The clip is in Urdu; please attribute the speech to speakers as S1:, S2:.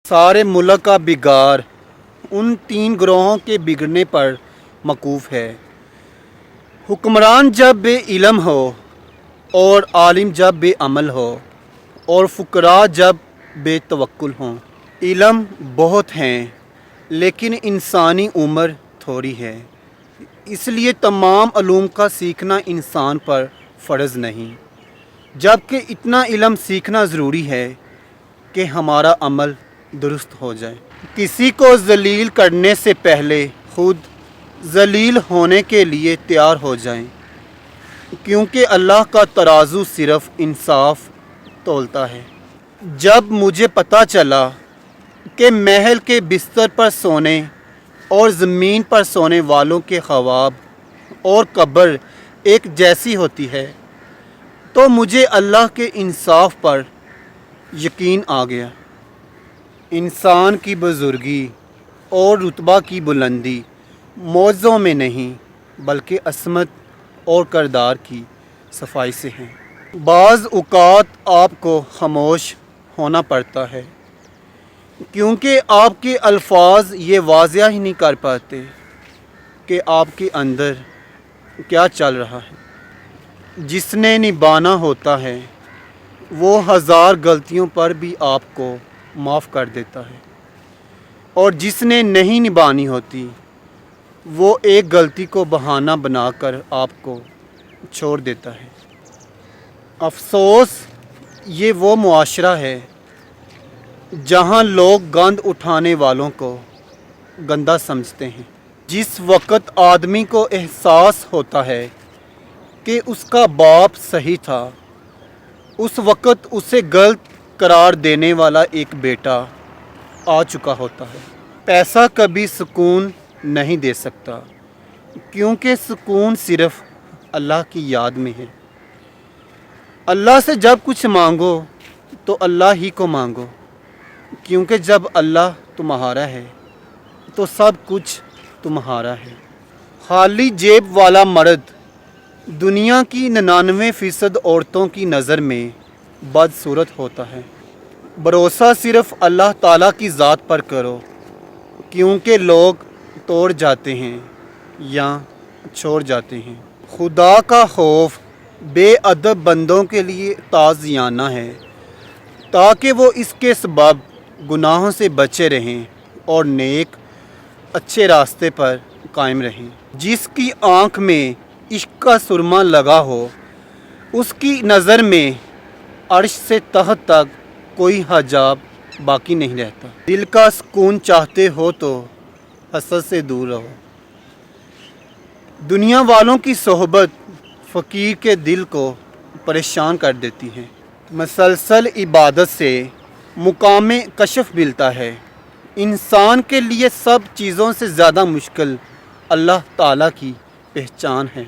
S1: سارے ملک کا بگاڑ ان تین گروہوں کے بگڑنے پر موقوف ہے۔ حکمران جب بے علم ہو اور عالم جب بے عمل ہو اور فقراء جب بے توکل ہوں۔ علم بہت ہیں لیکن انسانی عمر تھوڑی ہے، اس لیے تمام علوم کا سیکھنا انسان پر فرض نہیں، جبکہ اتنا علم سیکھنا ضروری ہے کہ ہمارا عمل درست ہو جائے۔ کسی کو ذلیل کرنے سے پہلے خود ذلیل ہونے کے لیے تیار ہو جائیں، کیونکہ اللہ کا ترازو صرف انصاف تولتا ہے۔ جب مجھے پتہ چلا کہ محل کے بستر پر سونے اور زمین پر سونے والوں کے خواب اور قبر ایک جیسی ہوتی ہے، تو مجھے اللہ کے انصاف پر یقین آ گیا۔ انسان کی بزرگی اور رتبہ کی بلندی موضوع میں نہیں بلکہ عصمت اور کردار کی صفائی سے ہے۔ بعض اوقات آپ کو خاموش ہونا پڑتا ہے کیونکہ آپ کے الفاظ یہ واضح ہی نہیں کر پاتے کہ آپ کے اندر کیا چل رہا ہے۔ جس نے نبھانا ہوتا ہے وہ ہزار غلطیوں پر بھی آپ کو معاف کر دیتا ہے، اور جس نے نہیں نبھانی ہوتی وہ ایک غلطی کو بہانہ بنا کر آپ کو چھوڑ دیتا ہے۔ افسوس، یہ وہ معاشرہ ہے جہاں لوگ گند اٹھانے والوں کو گندا سمجھتے ہیں۔ جس وقت آدمی کو احساس ہوتا ہے کہ اس کا باپ صحیح تھا، اس وقت اسے غلط قرار دینے والا ایک بیٹا آ چکا ہوتا ہے۔ پیسہ کبھی سکون نہیں دے سکتا، کیونکہ سکون صرف اللہ کی یاد میں ہے۔ اللہ سے جب کچھ مانگو تو اللہ ہی کو مانگو، کیونکہ جب اللہ تمہارا ہے تو سب کچھ تمہارا ہے۔ خالی جیب والا مرد دنیا کی 99% عورتوں کی نظر میں بدصورت ہوتا ہے۔ بھروسہ صرف اللہ تعالیٰ کی ذات پر کرو، کیونکہ لوگ توڑ جاتے ہیں یا چھوڑ جاتے ہیں۔ خدا کا خوف بے ادب بندوں کے لیے تعزیانہ ہے، تاکہ وہ اس کے سبب گناہوں سے بچے رہیں اور نیک اچھے راستے پر قائم رہیں۔ جس کی آنکھ میں عشق کا سرما لگا ہو، اس کی نظر میں عرش سے تحت تک کوئی حجاب باقی نہیں رہتا۔ دل کا سکون چاہتے ہو تو حسد سے دور رہو۔ دنیا والوں کی صحبت فقیر کے دل کو پریشان کر دیتی ہے۔ مسلسل عبادت سے مقام کشف ملتا ہے۔ انسان کے لیے سب چیزوں سے زیادہ مشکل اللہ تعالیٰ کی پہچان ہے۔